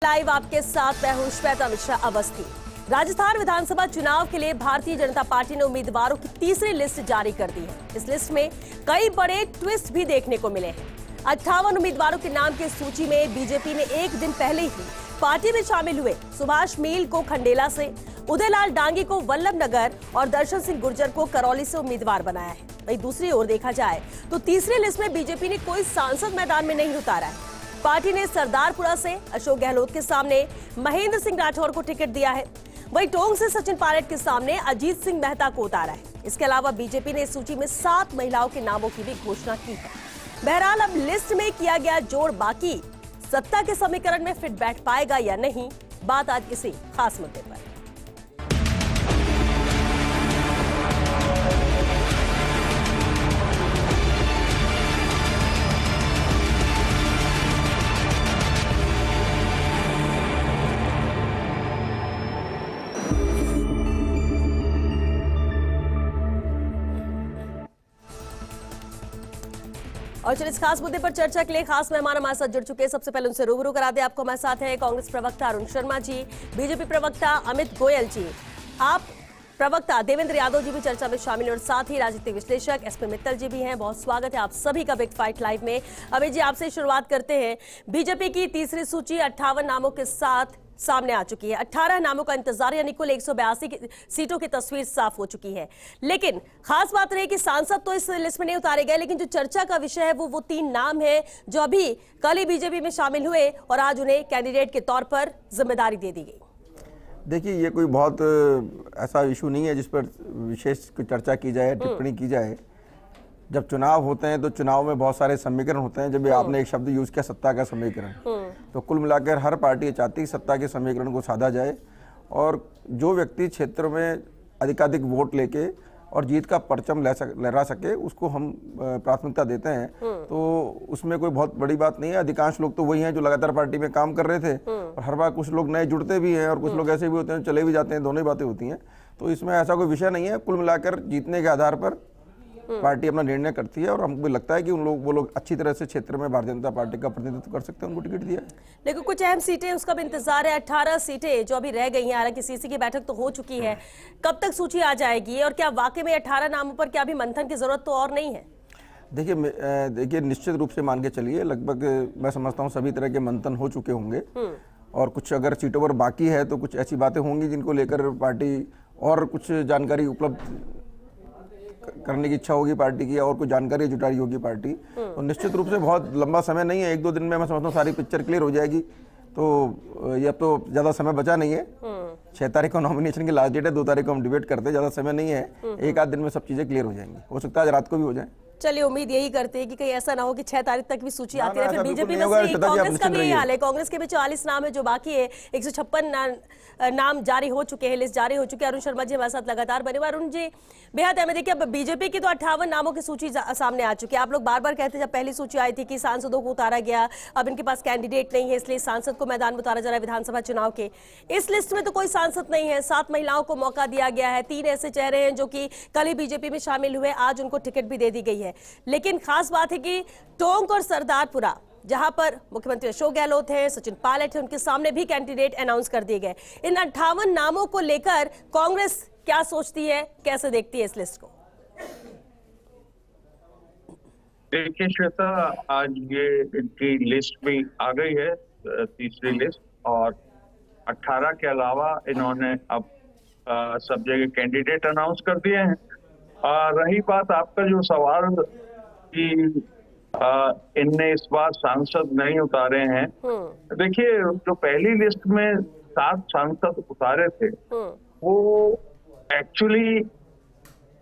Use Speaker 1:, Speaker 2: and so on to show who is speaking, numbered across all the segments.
Speaker 1: Live आपके साथ मैं हूं श्वेता मिश्रा अवस्थी। राजस्थान विधानसभा चुनाव के लिए भारतीय जनता पार्टी ने उम्मीदवारों की तीसरी लिस्ट जारी कर दी है। इस लिस्ट में कई बड़े ट्विस्ट भी देखने को मिले हैं। 58 उम्मीदवारों के नाम की सूची में बीजेपी ने एक दिन पहले ही पार्टी में शामिल हुए सुभाष मील को खंडेला से, उदयलाल डांगी को वल्लभनगर और दर्शन सिंह गुर्जर को करौली से उम्मीदवार बनाया है। वहीं दूसरी ओर देखा जाए तो तीसरी लिस्ट में बीजेपी ने कोई सांसद मैदान में नहीं उतारा है। पार्टी ने सरदारपुरा से अशोक गहलोत के सामने महेंद्र सिंह राठौर को टिकट दिया है। वहीं टोंक से सचिन पायलट के सामने अजीत सिंह मेहता को उतारा है। इसके अलावा बीजेपी ने इस सूची में 7 महिलाओं के नामों की भी घोषणा की है। बहरहाल अब लिस्ट में किया गया जोड़ बाकी सत्ता के समीकरण में फिट बैठ पाएगा या नहीं, बात आज किसी खास मुद्दे पर। और चलिए इस खास मुद्दे पर चर्चा के लिए खास मेहमान हमारे साथ जुड़ चुके हैं। सबसे पहले उनसे रूबरू करा दे आपको। हमारे साथ हैं कांग्रेस प्रवक्ता अरुण शर्मा जी, बीजेपी प्रवक्ता अमित गोयल जी, आप प्रवक्ता देवेंद्र यादव जी भी चर्चा में शामिल और साथ ही राजनीतिक विश्लेषक एसपी मित्तल जी भी हैं। बहुत स्वागत है आप सभी का बिग फाइट लाइव में। अमित जी, आपसे शुरुआत करते हैं। बीजेपी की तीसरी सूची 58 नामों के साथ सामने आ चुकी है। 18 नामों का इंतजार, यानी कुल 182 सीटों की तस्वीर साफ हो चुकी है। लेकिन खास बात रही कि सांसद तो इस लिस्ट में नहीं उतारे गए, लेकिन जो चर्चा का विषय है वो 3 नाम है जो अभी कल ही बीजेपी में शामिल हुए और आज उन्हें कैंडिडेट के तौर पर जिम्मेदारी दे दी गई।
Speaker 2: देखिए, ये कोई बहुत ऐसा इशू नहीं है जिस पर विशेष चर्चा की जाए, टिप्पणी की जाए। जब चुनाव होते हैं तो चुनाव में बहुत सारे समीकरण होते हैं। जब आपने एक शब्द यूज किया सत्ता का समीकरण, तो कुल मिलाकर हर पार्टी चाहती है सत्ता के समीकरण को साधा जाए और जो व्यक्ति क्षेत्र में अधिकाधिक वोट लेके और जीत का परचम लहरा सके उसको हम प्राथमिकता देते हैं। तो उसमें कोई बहुत बड़ी बात नहीं है। अधिकांश लोग तो वही हैं जो लगातार पार्टी में काम कर रहे थे और हर बार कुछ लोग नए जुड़ते भी हैं और कुछ लोग ऐसे भी होते हैं चले भी जाते हैं। दोनों ही बातें होती हैं। तो इसमें ऐसा कोई विषय नहीं है। कुल मिलाकर जीतने के आधार पर पार्टी अपना निर्णय करती है और हमको लगता है कि वो लोग अच्छी तरह से क्षेत्र में भारतीय जनता पार्टी का प्रतिनिधित्व कर सकते हैं, उनको टिकट दिया है।
Speaker 1: लेकिन कुछ अहम सीटें उसका भी इंतजार है। 18 सीटें जो अभी रह गई हैं, हालांकि सीसी की बैठक तो हो चुकी है, कब तक सूची आ जाएगी और क्या वाकई में 18 नामों पर क्या अभी मंथन की जरूरत तो और नहीं है?
Speaker 2: देखिए निश्चित रूप से मान के चलिए लगभग मैं समझता हूँ सभी तरह के मंथन हो चुके होंगे और कुछ अगर सीटों पर बाकी है तो कुछ ऐसी बातें होंगी जिनको लेकर पार्टी और कुछ जानकारी उपलब्ध करने की इच्छा होगी पार्टी की और कुछ जानकारी जुटाई होगी पार्टी। तो निश्चित रूप से बहुत लंबा समय नहीं है, 1-2 दिन में मैं समझता हूँ सारी पिक्चर क्लियर हो जाएगी। तो ये अब तो ज़्यादा समय बचा नहीं है। 6 तारीख को नॉमिनेशन की लास्ट डेट है, 2 तारीख को हम डिबेट करते हैं, ज़्यादा समय नहीं है। 1-8 दिन में सब चीज़ें क्लियर हो जाएंगी। हो सकता है आज रात को भी हो जाए।
Speaker 1: चलिए उम्मीद यही करते हैं कि कहीं ऐसा ना हो कि 6 तारीख तक भी सूची आती रहे। फिर बीजेपी में कांग्रेस का भी यही हाल है। कांग्रेस के भी 44 नाम है जो बाकी है। 156 नाम जारी हो चुके हैं, लिस्ट जारी हो चुकी है। अरुण शर्मा जी हमारे साथ लगातार बने हुए। अरुण जी, बेहद है। देखिए अब बीजेपी की तो 58 नामों की सूची सामने आ चुकी है। आप लोग बार बार कहते हैं जब पहली सूची आई थी कि सांसदों को उतारा गया, अब इनके पास कैंडिडेट नहीं है इसलिए सांसद को मैदान में उतारा जा रहा है विधानसभा चुनाव के। इस लिस्ट में तो कोई सांसद नहीं है, 7 महिलाओं को मौका दिया गया है। 3 ऐसे चेहरे हैं जो कि कल ही बीजेपी में शामिल हुए, आज उनको टिकट भी दे दी गई है। लेकिन खास बात है कि टोंक और सरदारपुरा जहां पर मुख्यमंत्री अशोक गहलोत हैं, सचिन पायलट हैं, उनके सामने भी कैंडिडेट अनाउंस कर दिए गए। इन 58 नामों को लेकर कांग्रेस क्या सोचती है, कैसे देखती है इस लिस्ट को?
Speaker 3: देखिए श्वेता, आज ये इनकी लिस्ट भी आ गई है, तीसरी लिस्ट, और 18 के अलावा इन्होंने अब सब जगह कैंडिडेट अनाउंस कर दिए हैं। रही बात आपका जो सवाल कि इनने इस बार सांसद नहीं उतारे हैं, देखिए जो पहली लिस्ट में 7 सांसद उतारे थे वो एक्चुअली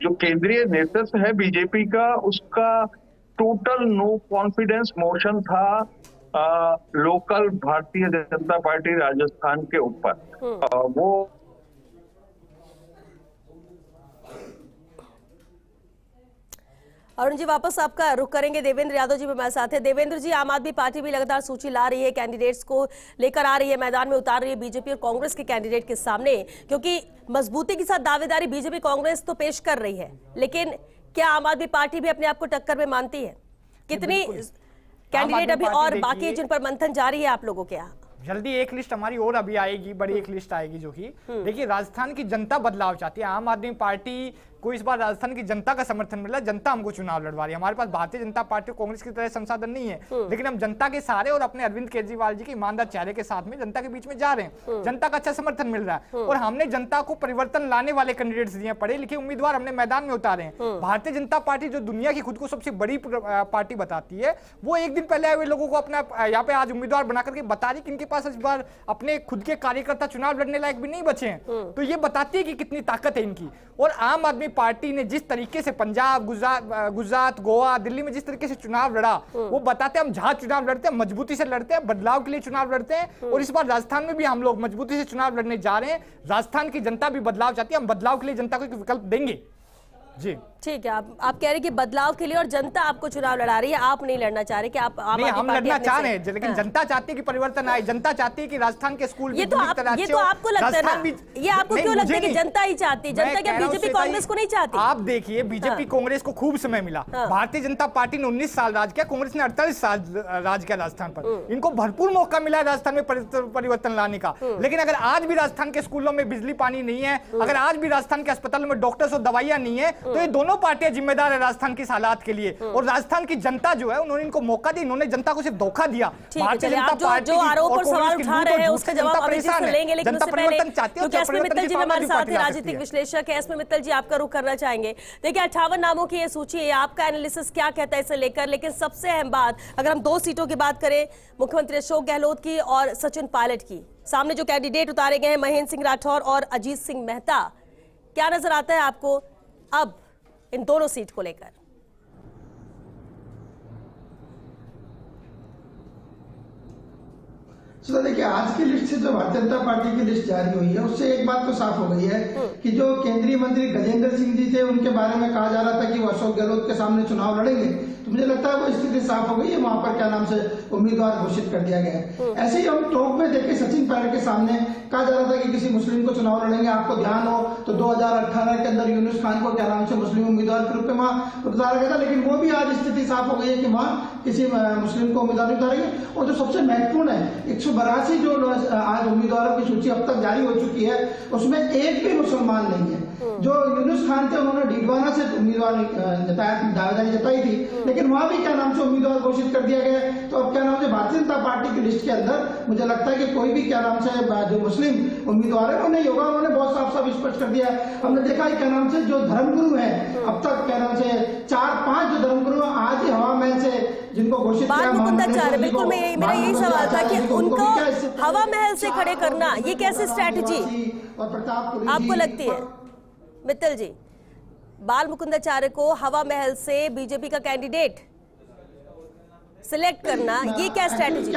Speaker 3: जो केंद्रीय नेतृत्व है बीजेपी का, उसका टोटल नो कॉन्फिडेंस मोशन था लोकल भारतीय जनता पार्टी राजस्थान के ऊपर। वो
Speaker 1: अरुण जी वापस आपका रुख करेंगे। देवेंद्र यादव जी हमारे साथ है। देवेंद्र जी, आम आदमी पार्टी भी लगातार सूची ला रही है, कैंडिडेट्स को लेकर आ रही है, मैदान में उतार रही है बीजेपी और कांग्रेस के कैंडिडेट के सामने, क्योंकि मजबूती के साथ दावेदारी बीजेपी कांग्रेस तो पेश कर रही है। लेकिन क्या आम आदमी पार्टी भी अपने आप को टक्कर में मानती है? कितनी कैंडिडेट अभी और बाकी जिन पर मंथन जारी है आप लोगों के यहाँ?
Speaker 4: जल्दी एक लिस्ट हमारी और अभी आएगी, बड़ी एक लिस्ट आएगी जो कि देखिए राजस्थान की जनता बदलाव चाहती है। आम आदमी पार्टी को इस बार राजस्थान की जनता का समर्थन मिला, जनता हमको चुनाव लड़वा रही है। हमारे पास भारतीय जनता पार्टी कांग्रेस की तरह संसाधन नहीं है, लेकिन हम जनता के सहारे और अपने अरविंद केजरीवाल जी के ईमानदार चेहरे के साथ में जनता के बीच में जा रहे हैं। जनता का अच्छा समर्थन मिल रहा है और हमने जनता को परिवर्तन लाने वाले कैंडिडेट्स दिए, पढ़े लिखे उम्मीदवार हमने मैदान में उतारे हैं। भारतीय जनता पार्टी जो दुनिया की खुद को सबसे बड़ी पार्टी बताती है, वो एक दिन पहले आए हुए लोगों को अपना यहाँ पे आज उम्मीदवार बना करके बता रही कि इनके पास इस बार अपने खुद के कार्यकर्ता चुनाव लड़ने लायक भी नहीं बचे हैं। तो ये बताती है कि कितनी ताकत है इनकी। और आम आदमी पार्टी ने जिस तरीके से पंजाब, गुजरात, गोवा, दिल्ली में जिस तरीके से चुनाव लड़ा, वो बताते हैं हम जहां चुनाव लड़ते हैं मजबूती से लड़ते हैं, बदलाव के लिए चुनाव लड़ते हैं। और इस बार राजस्थान में भी हम लोग मजबूती से चुनाव लड़ने जा रहे हैं। राजस्थान की जनता भी बदलाव चाहती है, हम बदलाव के लिए जनता को एक विकल्प देंगे। जी
Speaker 1: ठीक है, आप कह रहे हैं कि बदलाव के लिए और जनता आपको चुनाव लड़ा रही है, आप नहीं लड़ना चाह रहे कि आप
Speaker 4: नहीं, हम लड़ना चाह रहे हैं, लेकिन जनता चाहती है कि परिवर्तन आए। जनता चाहती है कि राजस्थान के स्कूल
Speaker 1: ये तो आपको लगता है ना, ये आपको क्यों लगता है कि जनता ही चाहती है? जनता क्या बीजेपी कांग्रेस को नहीं चाहती?
Speaker 4: आप देखिए बीजेपी कांग्रेस को खूब समय मिला, भारतीय जनता पार्टी ने 19 साल राज किया, कांग्रेस ने 48 साल राज किया राजस्थान पर। इनको भरपूर मौका मिला है राजस्थान में परिवर्तन लाने का। लेकिन अगर आज भी राजस्थान के स्कूलों में बिजली पानी नहीं है, अगर आज भी राजस्थान के अस्पतालों में डॉक्टर्स और दवाइयां नहीं है, तो ये दोनों पार्टियां जिम्मेदार राजस्थान की हालात के लिए। और राजस्थान की जनता जो है उन्होंने इनको मौका दिया, इन्होंने जनता को सिर्फ धोखा दिया।
Speaker 1: भारतीय जनता पार्टी जो आरोप और सवाल उठा रहे हैं उसका जवाब अभिजीत से लेंगे, लेकिन उससे पहले क्योंकि एसपी मित्तल जी हमारे साथ हैं, राजनीतिक विश्लेषक है। एसपी मित्तल जी, आपका रुख करना चाहेंगे। देखिए 58 नामों की ये सूची है, आपका एनालिसिस क्या कहता है इसे लेकर? लेकिन सबसे अहम बात, अगर हम 2 सीटों की बात करें, मुख्यमंत्री अशोक गहलोत की और सचिन पायलट की, सामने जो कैंडिडेट उतारे गए हैं महेंद्र सिंह राठौर और अजीत सिंह मेहता, क्या नजर आता है आपको अब इन दोनों सीट को लेकर?
Speaker 5: तो देखिए आज की लिस्ट से जो भारतीय जनता पार्टी की लिस्ट जारी हुई है उससे एक बात तो साफ हो गई है कि जो केंद्रीय मंत्री गजेंद्र सिंह जी थे उनके बारे में कहा जा रहा था कि वो अशोक गहलोत के सामने चुनाव लड़ेंगे, तो मुझे लगता है वो स्थिति साफ हो गई है, वहां पर क्या नाम से उम्मीदवार घोषित कर दिया गया है। ऐसे ही हम टॉप में देखे सचिन पायलट के सामने कहा जा रहा था कि किसी मुस्लिम को चुनाव लड़ेंगे। आपको ध्यान हो तो 2018 के अंदर यूनुस खान को क्या नाम से मुस्लिम उम्मीदवार के रूप में वहां उतारा गया था, लेकिन वो भी आज स्थिति साफ हो गई है कि वहां किसी मुस्लिम को उम्मीदवार नहीं उतारेंगे। और जो सबसे महत्वपूर्ण है, 182 जो आज उम्मीदवारों की सूची अब तक जारी हो चुकी है उसमें एक भी मुसलमान नहीं है। जो यूनुस खान थे उन्होंने डीडवाना से उम्मीदवार दावेदारी जताई थी, लेकिन वहां भी क्या नाम से उम्मीदवार घोषित कर दिया गया। तो अब क्या नाम से भारतीय जनता पार्टी की लिस्ट के अंदर मुझे लगता है कि कोई भी क्या नाम से जो मुस्लिम उम्मीदवार है वो नहीं होगा। उन्होंने बहुत साफ साफ स्पष्ट कर दिया है। हमने देखा है क्या नाम से जो धर्मगुरु है अब तक क्या नाम से 4-5 जो धर्मगुरु आज ही हवा महल से जिनको घोषित किया,
Speaker 1: बिल्कुल मेरा यही सवाल था कि उनको हवा महल से खड़े करना ये कैसी स्ट्रैटेजी आपको लगती है मित्तल जी? बाल मुकुंदाचार्य को हवा महल से बीजेपी का कैंडिडेट सिलेक्ट करना, ये क्या स्ट्रैटेजी?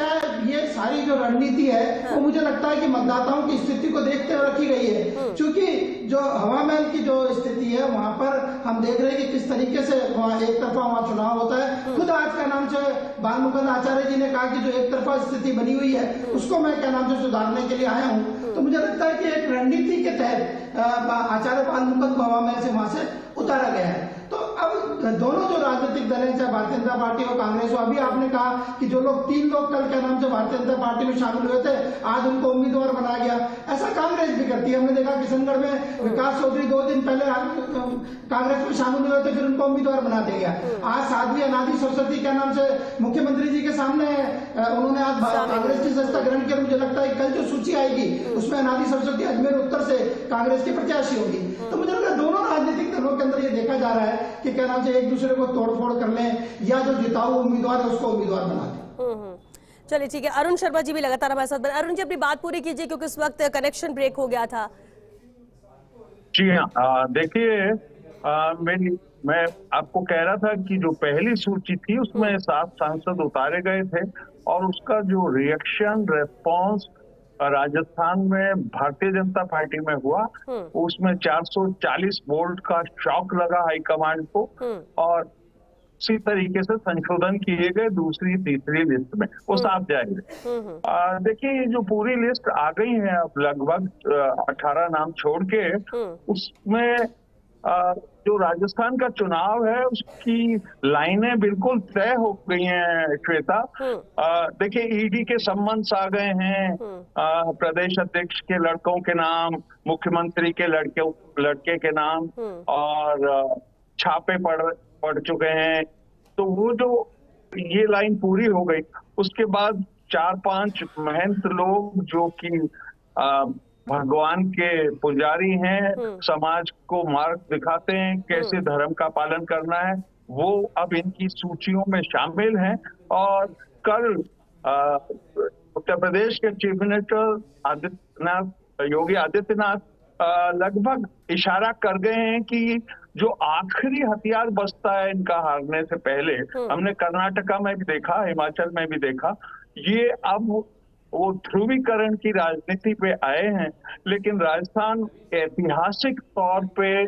Speaker 5: ये सारी जो रणनीति है वो मुझे लगता है कि मतदाताओं की स्थिति को देखते हुए रखी गई है, क्योंकि जो हवा महल की जो स्थिति है वहां पर हम देख रहे हैं कि किस तरीके से वहां एक तरफा वहां चुनाव होता है। खुद आज का नाम से बाल मुकुंदाचार्य जी ने कहा कि जो एक तरफा स्थिति बनी हुई है उसको मैं क्या नाम से सुधारने के लिए आया हूँ। तो मुझे लगता है कि एक रणनीति के तहत आचार्य बाल मुकुंद हवा महल से वहां से उतारा गया है। तो अब दोनों जो राजनीतिक दल हैं, चाहे भारतीय जनता पार्टी और कांग्रेस हो, अभी आपने कहा कि जो लोग 3 लोग कल के नाम से भारतीय जनता पार्टी में शामिल हुए थे आज उनको उम्मीदवार बनाया गया, ऐसा कांग्रेस भी करती है। हमने देखा किशनगढ़ में विकास चौधरी 2 दिन पहले कांग्रेस में शामिल हुए थे, फिर उनको उम्मीदवार बना दिया गया। आज साध्वी अनादि सरस्वती क्या नाम से मुख्यमंत्री जी के सामने उन्होंने आज कांग्रेस की सदस्यता ग्रहण किया। मुझे लगता है कल जो सूची आएगी उसमें अनादि सरस्वती अजमेर उत्तर से कांग्रेस की प्रत्याशी होगी। तो मुझे लगता है दोनों राजनीतिक दलों के अंदर ये देखा जा रहा है कि क्या नाम से एक दूसरे को तोड़फोड़ कर लें या जो जिताऊ उम्मीदवार है उसको उम्मीदवार बना दें।
Speaker 1: चलिए ठीक है, अरुण शर्मा जी भी लगातार हमारे साथ। अरुण जी अपनी बात पूरी कीजिए क्योंकि उस वक्त कनेक्शन ब्रेक हो गया था।
Speaker 3: जी हाँ, देखिए मैं आपको कह रहा था कि जो पहली सूची थी उसमें 7 सांसद उतारे गए थे और उसका जो रिएक्शन रेस्पॉन्स राजस्थान में भारतीय जनता पार्टी में हुआ उसमें 440 वोल्ट का शॉक लगा हाईकमांड को और उसी तरीके से संशोधन किए गए दूसरी तीसरी लिस्ट में, वो साफ जाहिर है। देखिए ये जो पूरी लिस्ट आ गई है अब लगभग 18 नाम छोड़ के, उसमें जो राजस्थान का चुनाव है उसकी लाइनें बिल्कुल तय हो गई हैं श्वेता। देखिए ईडी के सम्मन्स आ गए हैं, प्रदेश अध्यक्ष के लड़कों के नाम, मुख्यमंत्री के लड़के के नाम, और छापे पड़ चुके हैं। तो वो जो ये लाइन पूरी हो गई, उसके बाद 4-5 महंत लोग जो कि भगवान के पुजारी हैं, समाज को मार्ग दिखाते हैं कैसे धर्म का पालन करना है, वो अब इनकी सूचियों में शामिल हैं। और कल उत्तर प्रदेश के चीफ मिनिस्टर योगी आदित्यनाथ लगभग इशारा कर गए हैं कि जो आखिरी हथियार बचता है इनका हारने से पहले, हमने कर्नाटका में भी देखा, हिमाचल में भी देखा, ये अब वो ध्रुवीकरण की राजनीति पे आए हैं। लेकिन राजस्थान ऐतिहासिक तौर पे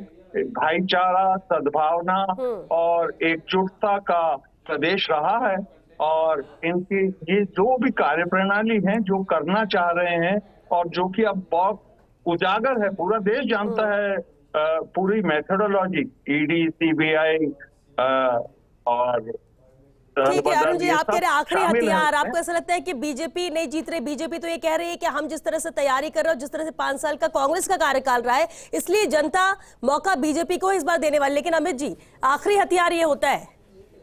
Speaker 3: भाईचारा, सद्भावना और एकजुटता का प्रदेश रहा है, और इनकी ये जो भी कार्यप्रणाली है, जो करना चाह रहे हैं, और जो कि अब बहुत उजागर है, पूरा देश जानता है पूरी मेथोडोलॉजी, ईडी, सीबीआई और
Speaker 1: ठीक है अरुण जी, आप कह रहे हैं आखिरी हथियार। आपको ऐसा लगता है कि बीजेपी नहीं जीत रही? बीजेपी तो ये कह रही है कि हम जिस तरह से तैयारी कर रहे हो, जिस तरह से 5 साल का कांग्रेस का कार्यकाल रहा है, इसलिए जनता मौका बीजेपी को इस बार देने वाली। लेकिन अमित जी, आखिरी हथियार ये होता है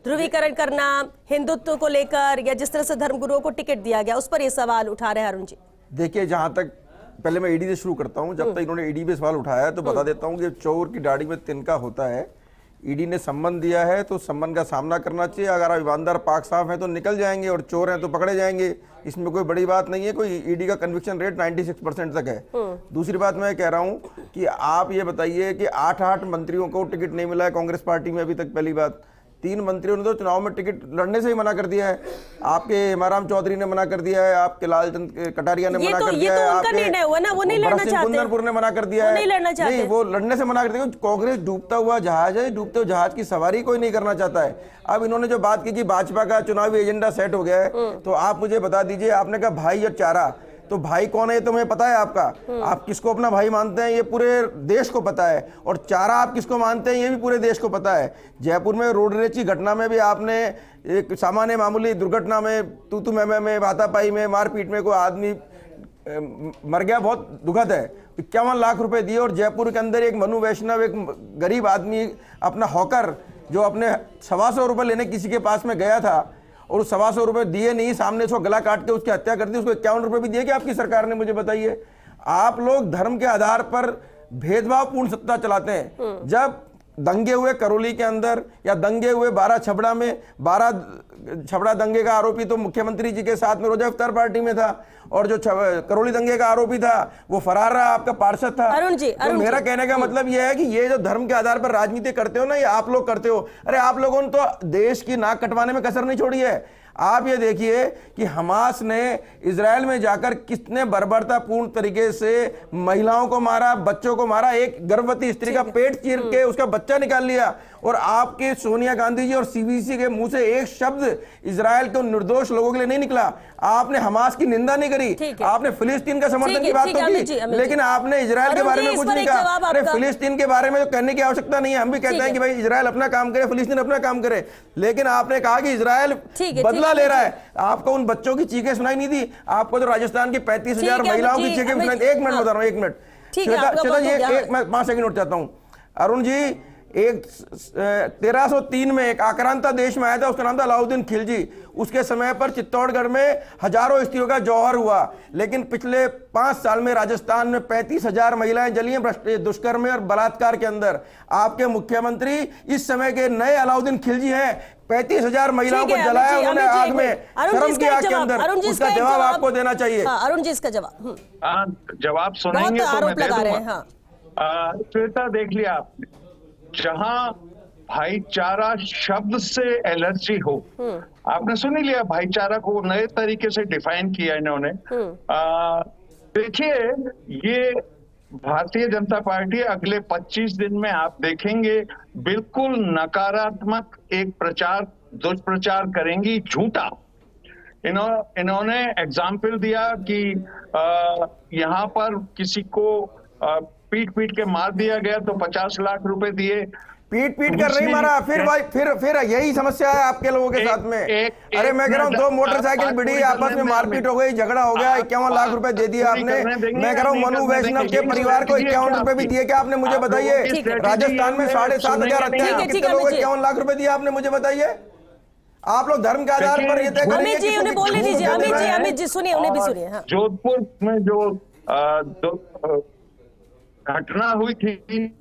Speaker 1: ध्रुवीकरण करना, हिंदुत्व को लेकर, या जिस तरह से धर्मगुरुओं को टिकट दिया गया, उस पर ये सवाल उठा रहे हैं अरुण जी।
Speaker 2: देखिए, जहां तक, पहले मैं ईडी से शुरू करता हूं। जब तक इन्होंने ईडी पे सवाल उठाया है तो बता देता हूं कि चोर की दाढ़ी में तिनका होता है। ईडी ने सम्मन दिया है तो सम्मन का सामना करना चाहिए। अगर आप ईमानदार, पाक साफ हैं तो निकल जाएंगे, और चोर हैं तो पकड़े जाएंगे। इसमें कोई बड़ी बात नहीं है। कोई ईडी का कन्विक्शन रेट 96% तक है। दूसरी बात मैं कह रहा हूं कि आप ये बताइए कि 8 मंत्रियों को टिकट नहीं मिला है कांग्रेस पार्टी में अभी तक। पहली बात, 3 मंत्रियों ने तो चुनाव में टिकट लड़ने से ही मना कर दिया है। आपके हेमाराम चौधरी ने मना कर दिया है, आपके लालचंद कटारिया ने मना कर दिया है, कुंदनपुर ने मना कर दिया है। नहीं, वो लड़ने से मना कर दिया। कांग्रेस डूबता हुआ जहाज है, डूबते हुए जहाज की सवारी कोई नहीं करना चाहता है। अब इन्होंने जो बात की कि भाजपा का चुनावी एजेंडा सेट हो गया है, तो आप मुझे बता दीजिए, आपने कहा भाई और चारा, तो भाई कौन है ये तुम्हें पता है? आपका, आप किसको अपना भाई मानते हैं ये पूरे देश को पता है, और चारा आप किसको मानते हैं ये भी पूरे देश को पता है। जयपुर में रोड रेज की घटना में भी आपने एक सामान्य मामूली दुर्घटना में, तू में, हाथापाई में, मारपीट में कोई आदमी मर गया, बहुत दुखद है। 51 लाख रुपए दिए, और जयपुर के अंदर एक मनु वैष्णव, एक गरीब आदमी, अपना हॉकर, जो अपने 125 रुपये लेने किसी के पास में गया था, और उस 125 रुपये दिए नहीं, सामने उसको गला काट के उसकी हत्या कर दी। उसको 51 रुपये भी दिए कि आपकी सरकार ने? मुझे बताइए। आप लोग धर्म के आधार पर भेदभावपूर्ण सत्ता चलाते हैं। जब दंगे हुए करौली के अंदर, या दंगे हुए 12 छबड़ा में, 12 छबड़ा दंगे का आरोपी तो मुख्यमंत्री जी के साथ में रोजा इफ्तार पार्टी में था, और जो करौली दंगे का आरोपी था वो फरार रहा, आपका पार्षद था।
Speaker 1: अरुण जी,
Speaker 2: तो मेरा कहने का मतलब यह है कि ये जो धर्म के आधार पर राजनीति करते हो ना, ये आप लोग करते हो। अरे आप लोगों ने तो देश की नाक कटवाने में कसर नहीं छोड़ी है। आप ये देखिए कि हमास ने इजराइल में जाकर कितने बर्बरतापूर्ण तरीके से महिलाओं को मारा, बच्चों को मारा। एक गर्भवती स्त्री का पेट चीर के उसका बच्चा निकाल लिया, और आपके सोनिया गांधी जी और सीबीसी के मुंह से एक शब्द इजराइल के निर्दोष लोगों के लिए नहीं निकला। आपने हमास की निंदा नहीं करी, आपने फिलिस्तीन का समर्थन की बात तो की, लेकिन आपने इजराइल के बारे में कुछ नहीं कहा। अरे फिलिस्तीन के बारे में तो कहने की आवश्यकता नहीं है। हम भी कहते हैं कि भाई इजराइल अपना काम करे, फिलिस्तीन अपना काम करे, लेकिन आपने कहा कि इजराइल बदला ले रहा है। आपको उन बच्चों की चीखें सुनाई नहीं दी? आपको तो राजस्थान की 35,000 महिलाओं की चीखें सुनाई। 1 मिनट बता रहा हूं, 1 मिनट श्वेता, ये मैं 5 सेकंड उठ जाता हूं। अरुण जी, एक 1303 में एक आक्रांता देश में आया था, उसका नाम था अलाउद्दीन खिलजी। उसके समय पर चित्तौड़गढ़ में हजारों स्त्रियों का जौहर हुआ, लेकिन पिछले 5 साल में राजस्थान में 35,000 महिलाएं जली हैं दुष्कर्म और बलात्कार के अंदर। आपके मुख्यमंत्री इस समय के नए अलाउद्दीन खिलजी हैं। 35,000 महिलाओं को जलाया उन्होंने आग में, शर्म की आग के अंदर। उसका जवाब आपको देना चाहिए।
Speaker 1: अरुण जी, इसका जवाब
Speaker 3: जवाब सुनेंगे तो मैं दे दूंगा। श्वेता, देख लिया आपने, जहां भाईचारा शब्द से एलर्जी हो, आपने सुन ही लिया, भाईचारा को नए तरीके से डिफाइन किया इन्होंने। देखिए, ये भारतीय जनता पार्टी अगले 25 दिन में आप देखेंगे बिल्कुल नकारात्मक एक दुष्प्रचार करेंगी, झूठा। इन्होंने एग्जाम्पल दिया कि यहाँ पर किसी को पीट पीट के मार दिया गया तो 50 लाख रुपए दिए।
Speaker 2: पीट कर नहीं मारा, फिर भाई फिर यही समस्या है आपके लोगों के साथ में। अरे मैं कह रहा हूँ 2 मोटरसाइकिल भिड़ी, आपस में मारपीट हो गई, झगड़ा हो गया, 51 लाख रुपए दे दिए आपने। मैं कह रहा हूँ मनु वैष्णव के परिवार को 51 रुपए भी दिए क्या आपने, मुझे बताइए। राजस्थान में 7,500 हत्या, कितने लोगों को 51 लाख रुपए दिए आपने, मुझे बताइए। आप लोग धर्म के आधार पर ये तय करेंगे।
Speaker 1: अमित जी उन्हें बोलने दीजिए, अमित जी सुनिए, उन्हें भी सुनिए।
Speaker 3: जोधपुर में जो घटना हुई थी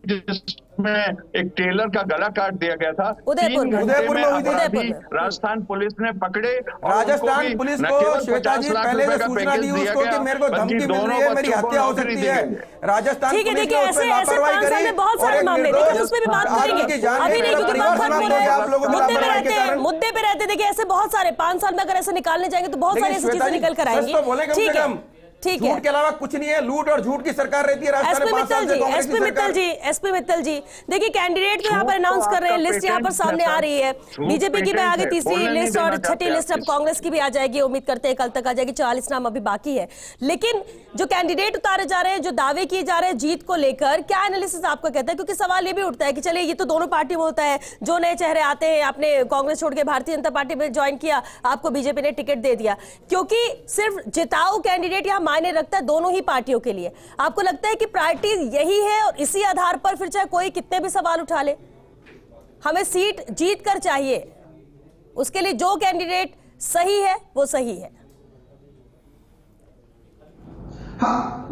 Speaker 3: जिसमें एक टेलर का गला काट दिया गया था,
Speaker 1: उदयपुर में
Speaker 3: अपराधी राजस्थान पुलिस ने पकड़े।
Speaker 2: राजस्थान पुलिस को श्वेता जी पहले से सूचना दी उसको कि मेरे को धमकी मिल रही है, मेरी हत्या हो सकती है। राजस्थान
Speaker 1: ठीक है, देखिए ऐसे 5 साल में बहुत सारे मामले, देखिए उस पर भी बात करेंगे अभी नहीं, क्योंकि बात खत्म हो रहा है, मुद्दे पे रहते हैं। देखिए ऐसे बहुत सारे 5 साल में अगर ऐसे निकालने जाएंगे तो बहुत सारी ऐसी चीजें निकल कर आएंगी। ठीक है, ठीक है,
Speaker 2: झूठ के अलावा कुछ नहीं है, लूट और झूठ की सरकार रहती है राजस्थान में 5 साल से।
Speaker 1: एसपी मित्तल जी देखिए कैंडिडेट तो यहाँ पर अनाउंस कर रहे हैं, लिस्ट यहाँ पर सामने आ रही है। बीजेपी की में आगे तीसरी लिस्ट और छठी लिस्ट, अब कांग्रेस की भी आ जाएगी, उम्मीद करते हैं कल तक आ जाएगी। 40 नाम अभी बाकी है। लेकिन जो कैंडिडेट उतारे जा रहे हैं, जो दावे किए जा रहे हैं जीत को लेकर, क्या एनालिसिस आपका कहता है? क्योंकि सवाल ये भी उठता है कि चलिए ये तो दोनों पार्टी में होता है, जो नए चेहरे आते हैं, आपने कांग्रेस छोड़ के भारतीय जनता पार्टी में ज्वाइन किया, आपको बीजेपी ने टिकट दे दिया, क्योंकि सिर्फ जिताऊ कैंडिडेट यहाँ मायने रखता है दोनों ही पार्टियों के लिए। आपको लगता है कि प्रायोरिटी यही है और इसी आधार पर फिर चाहे कोई कितने भी सवाल उठा ले, हमें सीट जीत कर चाहिए, उसके लिए जो कैंडिडेट सही है वो सही है?
Speaker 5: हाँ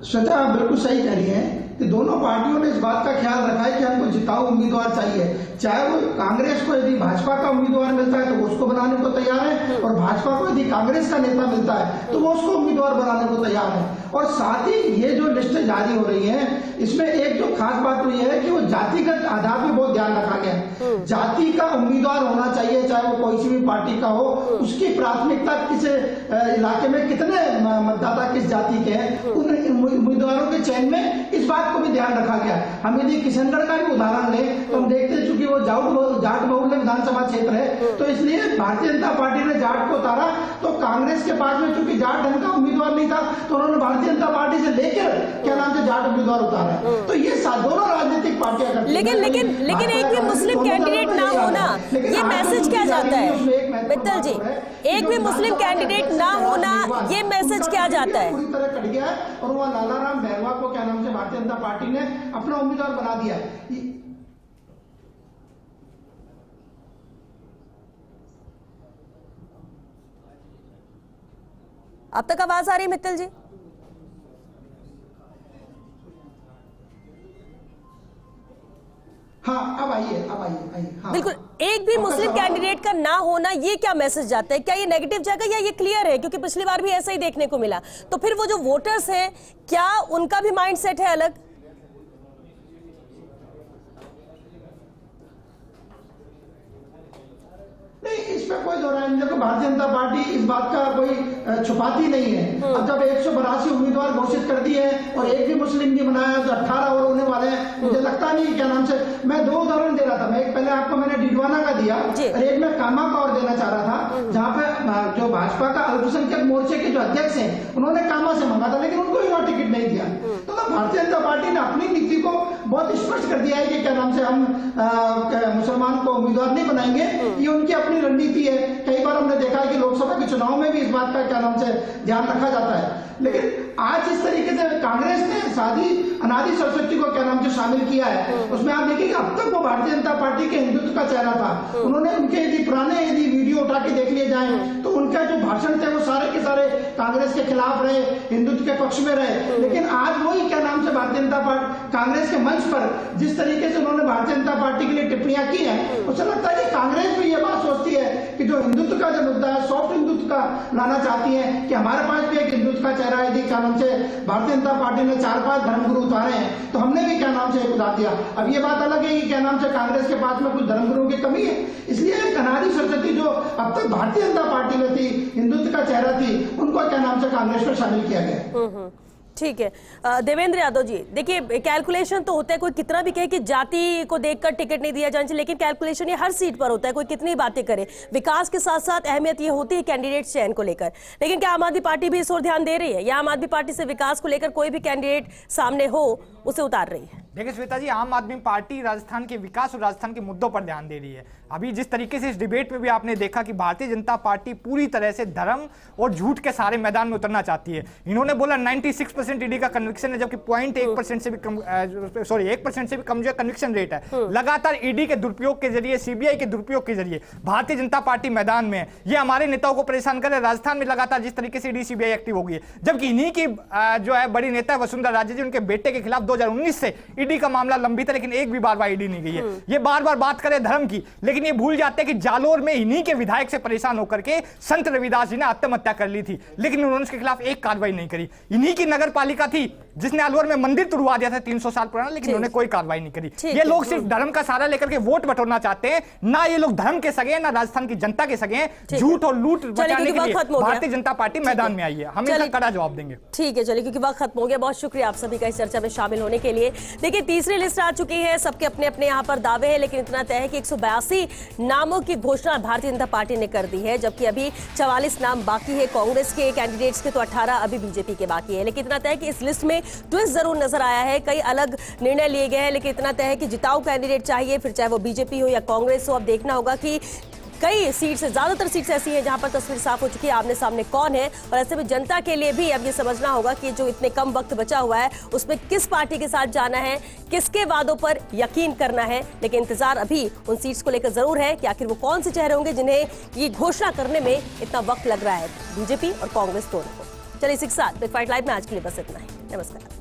Speaker 5: श्वेता आप बिल्कुल सही कह रही हैं कि दोनों पार्टियों ने इस बात का ख्याल रखा है कि हमको जिताऊ उम्मीदवार चाहिए। चाहे वो कांग्रेस को यदि भाजपा का उम्मीदवार मिलता है तो वो उसको बनाने को तैयार है, और भाजपा को यदि कांग्रेस का नेता मिलता है तो वो उसको उम्मीदवार बनाने को तैयार है। और साथ ही ये जो लिस्टें जारी हो रही हैं, इसमें एक जो खास बात तो ये है कि वो जातिगत आधार पर बहुत ध्यान रखा गया। जाति का उम्मीदवार होना चाहिए, चाहे वो कोई सी भी पार्टी का हो, उसकी प्राथमिकता किस इलाके में कितने मतदाता किस जाति के हैं, उन उम्मीदवारों के चयन में इस बात को भी ध्यान रखा गया। हम यदि किशनगढ़ का भी उदाहरण लें तो हम देखते हैं चूंकि वो जाट बहुल्य विधानसभा क्षेत्र है, तो इसलिए भारतीय जनता पार्टी ने जाट को उतारा। तो कांग्रेस के पास में चूंकि जाट ढंग का उम्मीदवार नहीं था तो उन्होंने भारतीय जनता पार्टी से लेकर क्या नाम से जाट उम्मीदवार उतारा। तो ये दोनों राजनीतिक पार्टियां करती हैं।
Speaker 1: लेकिन एक भी मुस्लिम कैंडिडेट ना होना, ये मैसेज क्या जाता है मित्तल जी? एक भी मुस्लिम कैंडिडेट ना होना, ये मैसेज क्या जाता है?
Speaker 5: पूरी तरह कट गया है और वह लालाराम बैरवा को क्या नाम से भारतीय जनता पार्टी ने अपना उम्मीदवार बना दिया है।
Speaker 1: अब तक आवाज आ रही है मित्तल जी?
Speaker 5: हाँ अब आइए हाँ।
Speaker 1: बिल्कुल, एक भी मुस्लिम कैंडिडेट का ना होना, ये क्या मैसेज जाता है? क्या ये नेगेटिव जाएगा या ये क्लियर है? क्योंकि पिछली बार भी ऐसा ही देखने को मिला। तो फिर वो जो वोटर्स हैं, क्या उनका भी माइंडसेट है अलग?
Speaker 5: नहीं, इसमें कोई दो राय नहीं। देखो भारतीय जनता पार्टी इस बात का कोई छुपाती नहीं है। अब जब 182 उम्मीदवार घोषित कर दिए हैं और एक भी मुस्लिम नहीं बनाया, जो 18 और होने वाले हैं, मुझे लगता नहीं क्या नाम से। मैं 2 उदाहरण दे रहा था। मैं एक पहले आपको मैंने डिडवाना का दिया और एक मैं कामा का और देना चाह रहा था, जहाँ पे जो भाजपा का अल्पसंख्यक मोर्चे के जो अध्यक्ष हैं उन्होंने कामा से मांगा था, लेकिन उनको युवा टिकट नहीं दिया। तो भारतीय जनता पार्टी ने अपनी नीति को बहुत स्पष्ट कर दिया है कि क्या नाम से हम मुसलमान को उम्मीदवार नहीं बनाएंगे। ये उनकी अपनी रणनीति है। कई बार हमने देखा है कि लोकसभा के चुनाव में भी इस बात का क्या नाम से ध्यान रखा जाता है। लेकिन आज इस तरीके से कांग्रेस ने शादी अनादि सरस्वती को क्या नाम से शामिल किया है, उसमें आप देखिए अब तक वो भारतीय जनता पार्टी के हिंदुत्व का चेहरा था। उन्होंने उनके यदि पुराने वीडियो उठा के देख लिए जाए तो उनका जो भाषण थे वो सारे के सारे कांग्रेस के खिलाफ रहे, हिंदुत्व के पक्ष में रहे। लेकिन आज वही क्या नाम से भारतीय जनता पार्टी कांग्रेस के मंच पर जिस तरीके से उन्होंने भारतीय जनता पार्टी के लिए टिप्पणियां की हैं, उसे लगता है कि कांग्रेस भी ये बात सोचती है कि जो हिंदुत्व का जो मुद्दा है, सॉफ्ट हिंदुत्व का लाना चाहती है कि हमारे पास भी एक हिंदुत्व का चेहरा यदि क्या नाम से भारतीय जनता पार्टी ने 4-5 धर्मगुरु उतारे हैं तो हमने भी क्या नाम से एक उतार दिया। अब ये बात अलग है कि क्या नाम से कांग्रेस के पास में कुछ धर्मगुरुओं की कमी है, इसलिए अनादि सरस्वती जो अब तक भारतीय जनता पार्टी में थी, हिंदुत्व का चेहरा थी, उनको क्या नाम से कांग्रेस में शामिल किया गया।
Speaker 1: ठीक है देवेंद्र यादव जी, देखिए कैलकुलेशन तो होता है, कोई कितना भी कहे कि जाति को देखकर टिकट नहीं दिया जाना चाहिए, लेकिन कैलकुलेशन ये हर सीट पर होता है, कोई कितनी बातें करे। विकास के साथ साथ अहमियत ये होती है कैंडिडेट चयन को लेकर, लेकिन क्या आम आदमी पार्टी भी इस ओर ध्यान दे रही है, या आम आदमी पार्टी से विकास को लेकर कोई भी कैंडिडेट सामने हो उसे उतार रही है?
Speaker 4: देखिए श्वेता जी, आम आदमी पार्टी राजस्थान के विकास और राजस्थान के मुद्दों पर ध्यान दे रही है। अभी जिस तरीके से इस डिबेट में भी आपने देखा कि भारतीय जनता पार्टी पूरी तरह से धर्म और झूठ के सारे मैदान में उतरना चाहती है। इन्होंने बोला 96% ईडी का कन्विक्शन है, जबकि 0.1% से भी कम 1% से भी कम जो कन्विक्शन रेट है। लगातार ईडी के दुरुपयोग के जरिए, सीबीआई के दुरुपयोग के जरिए भारतीय जनता पार्टी मैदान में है। ये हमारे नेताओं को परेशान कर रहे हैं। राजस्थान में लगातार जिस तरीके से ईडी सीबीआई एक्टिव हो गई है, जबकि इन्हीं की जो है बड़ी नेता वसुंधरा राजे जी, उनके बेटे के खिलाफ 2019 से ईडी का मामला लंबित है, लेकिन एक भी बार ईडी नहीं गई है। ये बार बार बात करें धर्म की, लेकिन ये भूल जाते हैं कि जालोर में इन्हीं के विधायक से परेशान होकर के संत रविदास जी ने आत्महत्या कर ली थी, लेकिन उन्होंने उसके खिलाफ एक कार्रवाई नहीं करी। इन्हीं की नगर पालिका थी जिसने अलवर में मंदिर तुड़वा दिया था 300 साल पुराना, लेकिन उन्होंने कोई कार्रवाई नहीं करी। ये लोग सिर्फ धर्म का सहारा लेकर के वोट बटोरना चाहते हैं। ना ये लोग धर्म के सगे हैं, ना राजस्थान की जनता के सगे हैं। झूठ और लूट बचाने के लिए भारतीय जनता पार्टी मैदान में आई है। हम इसका कड़ा जवाब देंगे।
Speaker 1: ठीक है, चलिए, क्योंकि वक्त खत्म हो गया। बहुत शुक्रिया आप सभी का इस चर्चा में शामिल होने के लिए। देखिए, तीसरी लिस्ट आ चुकी है, सबके अपने अपने यहाँ पर दावे हैं, लेकिन इतना तय है कि 182 नामों की घोषणा भारतीय जनता पार्टी ने कर दी है, जबकि अभी 44 नाम बाकी है कांग्रेस के कैंडिडेट्स के, तो 18 अभी बीजेपी के बाकी है। लेकिन इतना तय है कि इस लिस्ट में ट्विस्ट जरूर नजर आया है, कई अलग निर्णय लिए गए हैं, लेकिन इतना तय है कि जिताऊ कैंडिडेट चाहिए, फिर चाहे वो बीजेपी हो या कांग्रेस हो। अब देखना होगा कि कई सीट से, ज्यादातर सीट्स ऐसी हैं जहां पर तस्वीर साफ हो चुकी है, आमने सामने कौन है। और ऐसे में जनता के लिए भी अब ये समझना होगा कि जो इतने कम वक्त बचा हुआ है उसमें किस पार्टी के साथ जाना है, किसके वादों पर यकीन करना है। लेकिन इंतजार अभी उन सीट्स को लेकर जरूर है कि आखिर वो कौन से चेहरे होंगे जिन्हें ये घोषणा करने में इतना वक्त लग रहा है, बीजेपी और कांग्रेस दोनों को। चलिए, इसी के साथ बिग फाइट लाइव में आज के लिए बस इतना ही। नमस्कार।